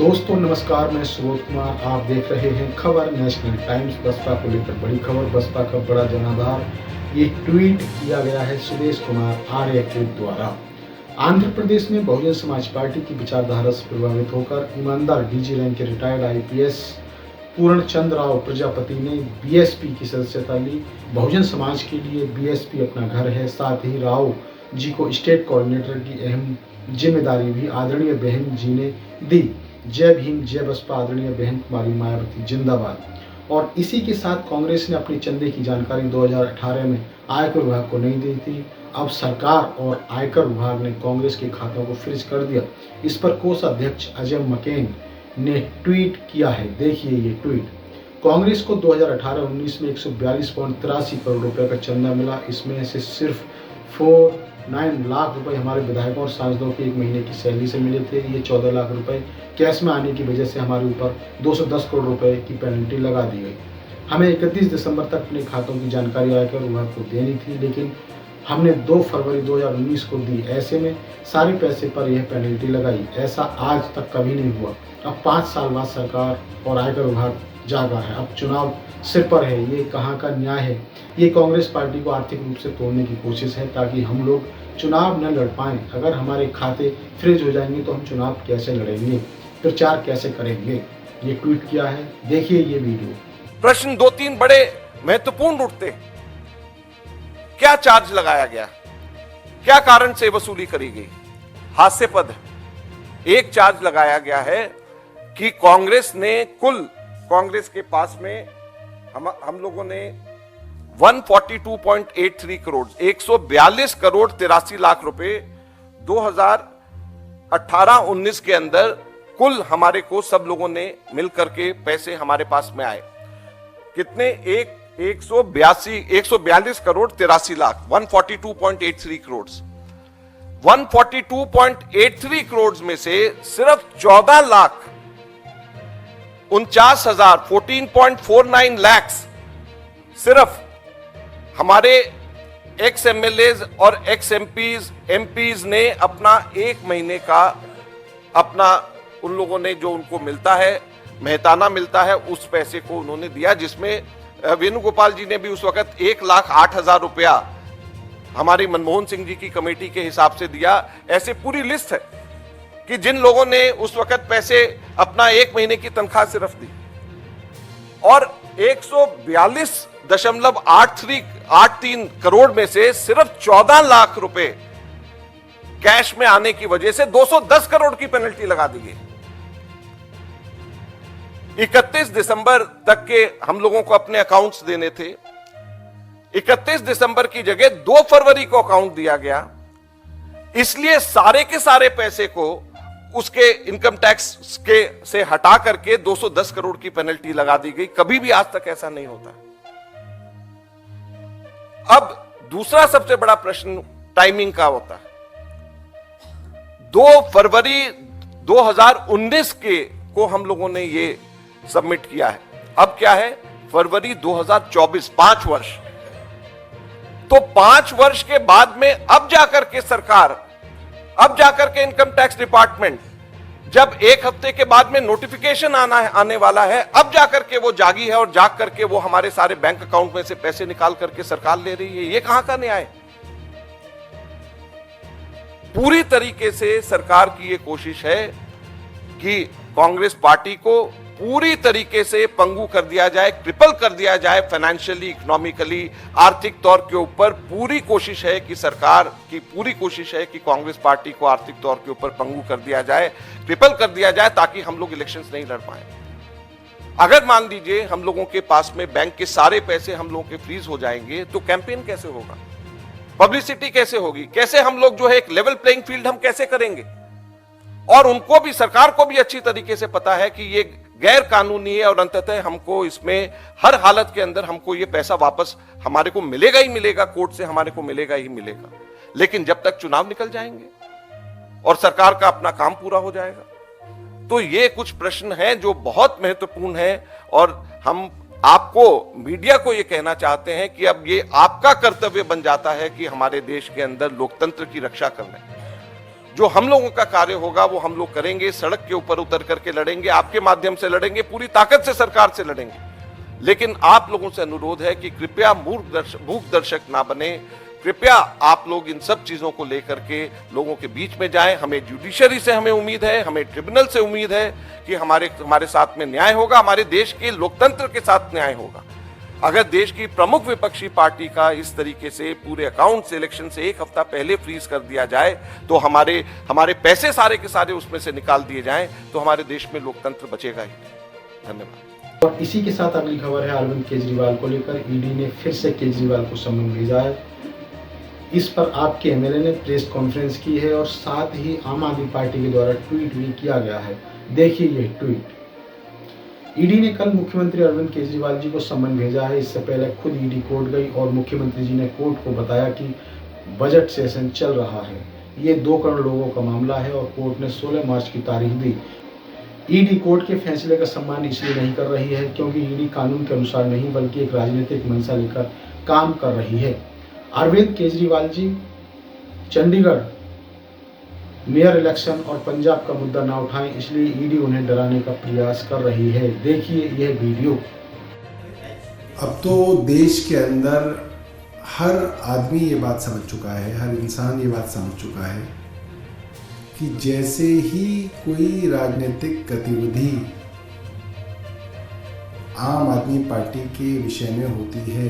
दोस्तों नमस्कार, मैं सुबोध कुमार। आप देख रहे हैं खबर नेशनल टाइम्स। बसपा को लेकर बड़ी खबर, बसपा का बड़ा जनाधार। ये ट्वीट किया गया है सुदेश कुमार आर्य के द्वारा। आंध्र प्रदेश में बहुजन समाज पार्टी की विचारधारा से प्रभावित होकर ईमानदार डीजी रैंक के रिटायर्ड आईपीएस पूर्ण चंद्र राव प्रजापति ने बीएसपी की सदस्यता ली। बहुजन समाज के लिए बीएसपी अपना घर है। साथ ही राव जी को स्टेट कोऑर्डिनेटर की अहम जिम्मेदारी भी आदरणीय बहन जी ने दी। जय भीम, जय बसपा, आदरणीय बहन कुमारी मायावती जिंदाबाद। और इसी के साथ कांग्रेस ने अपने चंदे की जानकारी 2018 में आयकर विभाग को नहीं दी थी। अब सरकार और आयकर विभाग ने कांग्रेस के खातों को फ्रीज कर दिया। इस पर कोषाध्यक्ष अजय मकेन ने ट्वीट किया है। देखिए ये ट्वीट। कांग्रेस को 2018-19 में 142.83 करोड़ रुपए का चंदा मिला। इसमें से सिर्फ 9 लाख रुपए हमारे विधायकों और सांसदों के एक महीने की सैलरी से मिले थे। ये 14 लाख रुपए कैश में आने की वजह से हमारे ऊपर 210 करोड़ रुपए की पेनल्टी लगा दी गई। हमें 31 दिसंबर तक अपने खातों की जानकारी आयकर विभाग को देनी थी, लेकिन हमने 2 फरवरी 2019 को दी। ऐसे में सारे पैसे पर यह पेनल्टी लगाई। ऐसा आज तक कभी नहीं हुआ। अब 5 साल बाद सरकार और आयकर विभाग जागा है। अब चुनाव सिर पर है। ये कहाँ का न्याय है? ये कांग्रेस पार्टी को आर्थिक रूप से तोड़ने की कोशिश है ताकि हम लोग चुनाव न लड़ पाएं। अगर हमारे खाते फ्रीज हो जाएंगे तो हम चुनाव कैसे लड़ेंगे, प्रचार कैसे करेंगे? ये ट्वीट किया है, देखिए ये वीडियो। प्रश्न 2-3 बड़े महत्वपूर्ण उठते हैं। क्या चार्ज लगाया गया, क्या कारण से वसूली करी गई? हास्यास्पद है। एक चार्ज लगाया गया है कि कांग्रेस के पास में हम लोगों ने 142.83 करोड़ 142 करोड़ 83 लाख रुपए 2018-19 के अंदर कुल हमारे को सब लोगों ने मिलकर के पैसे हमारे पास में आए। कितने? 142 करोड़ 83 लाख 142.83 करोड़ 142.83 करोड़ में से सिर्फ 14 लाख 49,000 14.49 लाख सिर्फ हमारे एक्स एमएलएज और एक्स एमपीज ने अपना एक महीने का अपना उन लोगों ने जो उनको मिलता है, मेहताना मिलता है, उस पैसे को उन्होंने दिया, जिसमें वेणुगोपाल जी ने भी उस वक्त 1,08,000 रुपया हमारी मनमोहन सिंह जी की कमेटी के हिसाब से दिया। ऐसे पूरी लिस्ट है कि जिन लोगों ने उस वक्त पैसे अपना एक महीने की तनख्वाह सिर्फ दी। और 142.83 करोड़ में से सिर्फ 14 लाख रुपए कैश में आने की वजह से 210 करोड़ की पेनल्टी लगा दी गई। 31 दिसंबर तक के हम लोगों को अपने अकाउंट्स देने थे। 31 दिसंबर की जगह 2 फरवरी को अकाउंट दिया गया। इसलिए सारे के सारे पैसे को उसके इनकम टैक्स के से हटा करके 210 करोड़ की पेनल्टी लगा दी गई। कभी भी आज तक ऐसा नहीं होता। अब दूसरा सबसे बड़ा प्रश्न टाइमिंग का होता है। 2 फरवरी 2019 को हम लोगों ने ये सबमिट किया है। अब क्या है? फरवरी 2024, 5 वर्ष। तो 5 वर्ष के बाद में अब जाकर के सरकार, अब जाकर के इनकम टैक्स डिपार्टमेंट, जब 1 हफ्ते के बाद में नोटिफिकेशन आने वाला है, अब जाकर के वो जागी है और जाग करके वो हमारे सारे बैंक अकाउंट में से पैसे निकाल करके सरकार ले रही है। ये कहां का न्याय? पूरी तरीके से सरकार की ये कोशिश है कि कांग्रेस पार्टी को पूरी तरीके से पंगु कर दिया जाए, क्रिपल कर दिया जाए, फाइनेंशियली, इकोनॉमिकली, आर्थिक तौर के ऊपर। पूरी कोशिश है कि सरकार की पूरी कोशिश है कि कांग्रेस पार्टी को आर्थिक तौर के ऊपर पंगु कर दिया जाए, क्रिपल कर दिया जाए, ताकि हम लोग इलेक्शंस नहीं लड़ पाए। अगर मान लीजिए हम लोगों के पास में बैंक के सारे पैसे हम लोगों के फ्रीज हो जाएंगे, तो कैंपेन कैसे होगा, पब्लिसिटी कैसे होगी, कैसे हम लोग जो है एक लेवल प्लेइंग फील्ड हम कैसे करेंगे? और उनको भी, सरकार को भी अच्छी तरीके से पता है कि ये गैर कानूनी है और अंततः हमको इसमें हर हालत के अंदर हमको ये पैसा वापस हमारे को मिलेगा ही मिलेगा, कोर्ट से हमारे को मिलेगा ही मिलेगा। लेकिन जब तक चुनाव निकल जाएंगे और सरकार का अपना काम पूरा हो जाएगा, तो ये कुछ प्रश्न हैं जो बहुत महत्वपूर्ण है। और हम आपको, मीडिया को ये कहना चाहते हैं कि अब ये आपका कर्तव्य बन जाता है कि हमारे देश के अंदर लोकतंत्र की रक्षा करना है। जो हम लोगों का कार्य होगा वो हम लोग करेंगे, सड़क के ऊपर उतर करके लड़ेंगे, आपके माध्यम से लड़ेंगे, पूरी ताकत से सरकार से लड़ेंगे। लेकिन आप लोगों से अनुरोध है कि कृपया मूक दर्शक ना बने, कृपया आप लोग इन सब चीजों को लेकर के लोगों के बीच में जाएं। हमें जुडिशरी से हमें उम्मीद है, हमें ट्रिब्यूनल से उम्मीद है कि हमारे साथ में न्याय होगा, हमारे देश के लोकतंत्र के साथ न्याय होगा। अगर देश की प्रमुख विपक्षी पार्टी का इस तरीके से पूरे अकाउंट से इलेक्शन से एक हफ्ता पहले फ्रीज कर दिया जाए, तो हमारे पैसे सारे के सारे उसमें से निकाल दिए जाएं, तो हमारे देश में लोकतंत्र बचेगा ही। धन्यवाद। और इसी के साथ अगली खबर है अरविंद केजरीवाल को लेकर। ईडी ने फिर से केजरीवाल को समन भेजा है। इस पर आपके एमएलए ने प्रेस कॉन्फ्रेंस की है और साथ ही आम आदमी पार्टी के द्वारा ट्वीट भी किया गया है। देखिए यह ट्वीट। ईडी ने कल मुख्यमंत्री अरविंद केजरीवाल जी को समन भेजा है। इससे पहले खुद ईडी कोर्ट गई और मुख्यमंत्री जी ने कोर्ट को बताया कि बजट सेशन चल रहा है। ये 2 करोड़ लोगों का मामला है और कोर्ट ने 16 मार्च की तारीख दी। ईडी कोर्ट के फैसले का सम्मान इसलिए नहीं कर रही है क्योंकि ईडी कानून के अनुसार नहीं बल्कि एक राजनीतिक मंशा लेकर काम कर रही है। अरविंद केजरीवाल जी चंडीगढ़ मेयर इलेक्शन और पंजाब का मुद्दा ना उठाएं, इसलिए ईडी उन्हें डराने का प्रयास कर रही है। देखिए यह वीडियो। अब तो देश के अंदर हर आदमी ये बात समझ चुका है, हर इंसान ये बात समझ चुका है कि जैसे ही कोई राजनीतिक गतिविधि आम आदमी पार्टी के विषय में होती है,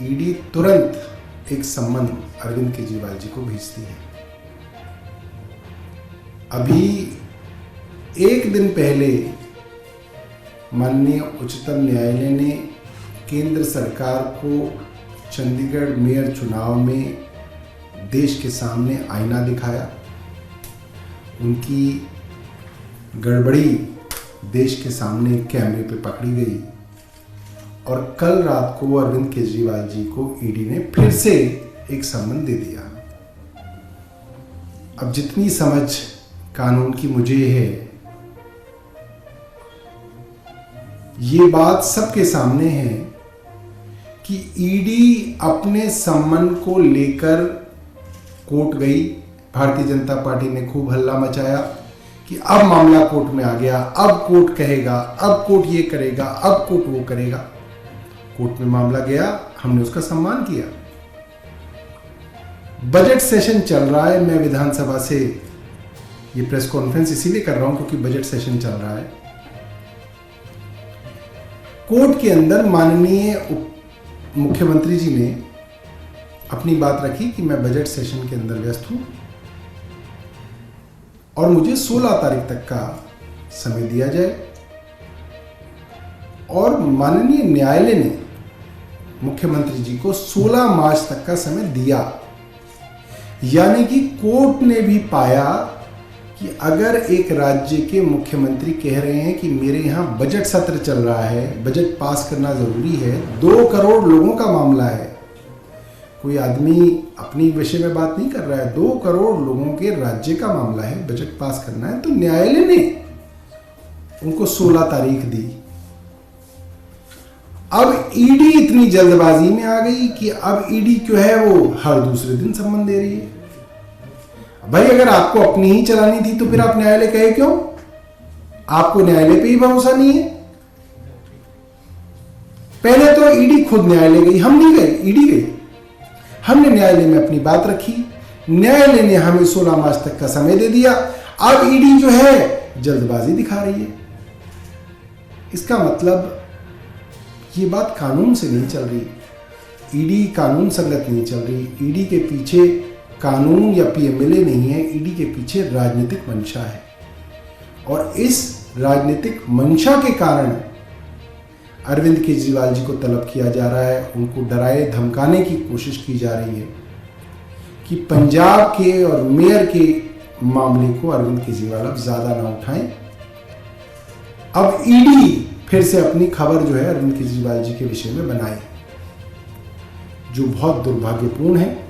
ईडी तुरंत एक सम्मन अरविंद केजरीवाल जी को भेजती है। अभी एक दिन पहले माननीय उच्चतम न्यायालय ने केंद्र सरकार को चंडीगढ़ मेयर चुनाव में देश के सामने आईना दिखाया। उनकी गड़बड़ी देश के सामने कैमरे पे पकड़ी गई और कल रात को अरविंद केजरीवाल जी को ईडी ने फिर से एक सम्मन दे दिया। अब जितनी समझ कानून की मुझे है, ये बात सबके सामने है कि ईडी अपने सम्मन को लेकर कोर्ट गई। भारतीय जनता पार्टी ने खूब हल्ला मचाया कि अब मामला कोर्ट में आ गया, अब कोर्ट कहेगा, अब कोर्ट ये करेगा, अब कोर्ट वो करेगा। कोर्ट में मामला गया, हमने उसका सम्मान किया। बजट सेशन चल रहा है। मैं विधानसभा से ये प्रेस कॉन्फ्रेंस इसीलिए कर रहा हूं क्योंकि बजट सेशन चल रहा है। कोर्ट के अंदर माननीय मुख्यमंत्री जी ने अपनी बात रखी कि मैं बजट सेशन के अंदर व्यस्त हूं और मुझे 16 तारीख तक का समय दिया जाए। और माननीय न्यायालय ने मुख्यमंत्री जी को 16 मार्च तक का समय दिया। यानी कि कोर्ट ने भी पाया कि अगर एक राज्य के मुख्यमंत्री कह रहे हैं कि मेरे यहाँ बजट सत्र चल रहा है, बजट पास करना जरूरी है, 2 करोड़ लोगों का मामला है, कोई आदमी अपनी विषय में बात नहीं कर रहा है, 2 करोड़ लोगों के राज्य का मामला है, बजट पास करना है, तो न्यायालय ने उनको 16 तारीख दी। अब ईडी इतनी जल्दबाजी में आ गई कि अब ईडी क्यों है वो हर दूसरे दिन सम्मन दे रही है। भाई अगर आपको अपनी ही चलानी थी तो फिर आप न्यायालय कहे क्यों? आपको न्यायालय पे ही भरोसा नहीं है। पहले तो ईडी खुद न्यायालय गई, हम नहीं गए, ईडी गई। हमने न्यायालय में अपनी बात रखी, न्यायालय ने हमें 16 मार्च तक का समय दे दिया। अब ईडी जो है जल्दबाजी दिखा रही है। इसका मतलब ये बात कानून से नहीं चल रही, ईडी कानून संगत नहीं चल रही। ईडी के पीछे कानून या पीएमएलए नहीं है, ईडी के पीछे राजनीतिक मंशा है और इस राजनीतिक मंशा के कारण अरविंद केजरीवाल जी को तलब किया जा रहा है। उनको डराए धमकाने की कोशिश की जा रही है कि पंजाब के और मेयर के मामले को अरविंद केजरीवाल अब ज्यादा ना उठाएं। अब ईडी फिर से अपनी खबर जो है अरविंद केजरीवाल जी के विषय में बनाए, जो बहुत दुर्भाग्यपूर्ण है।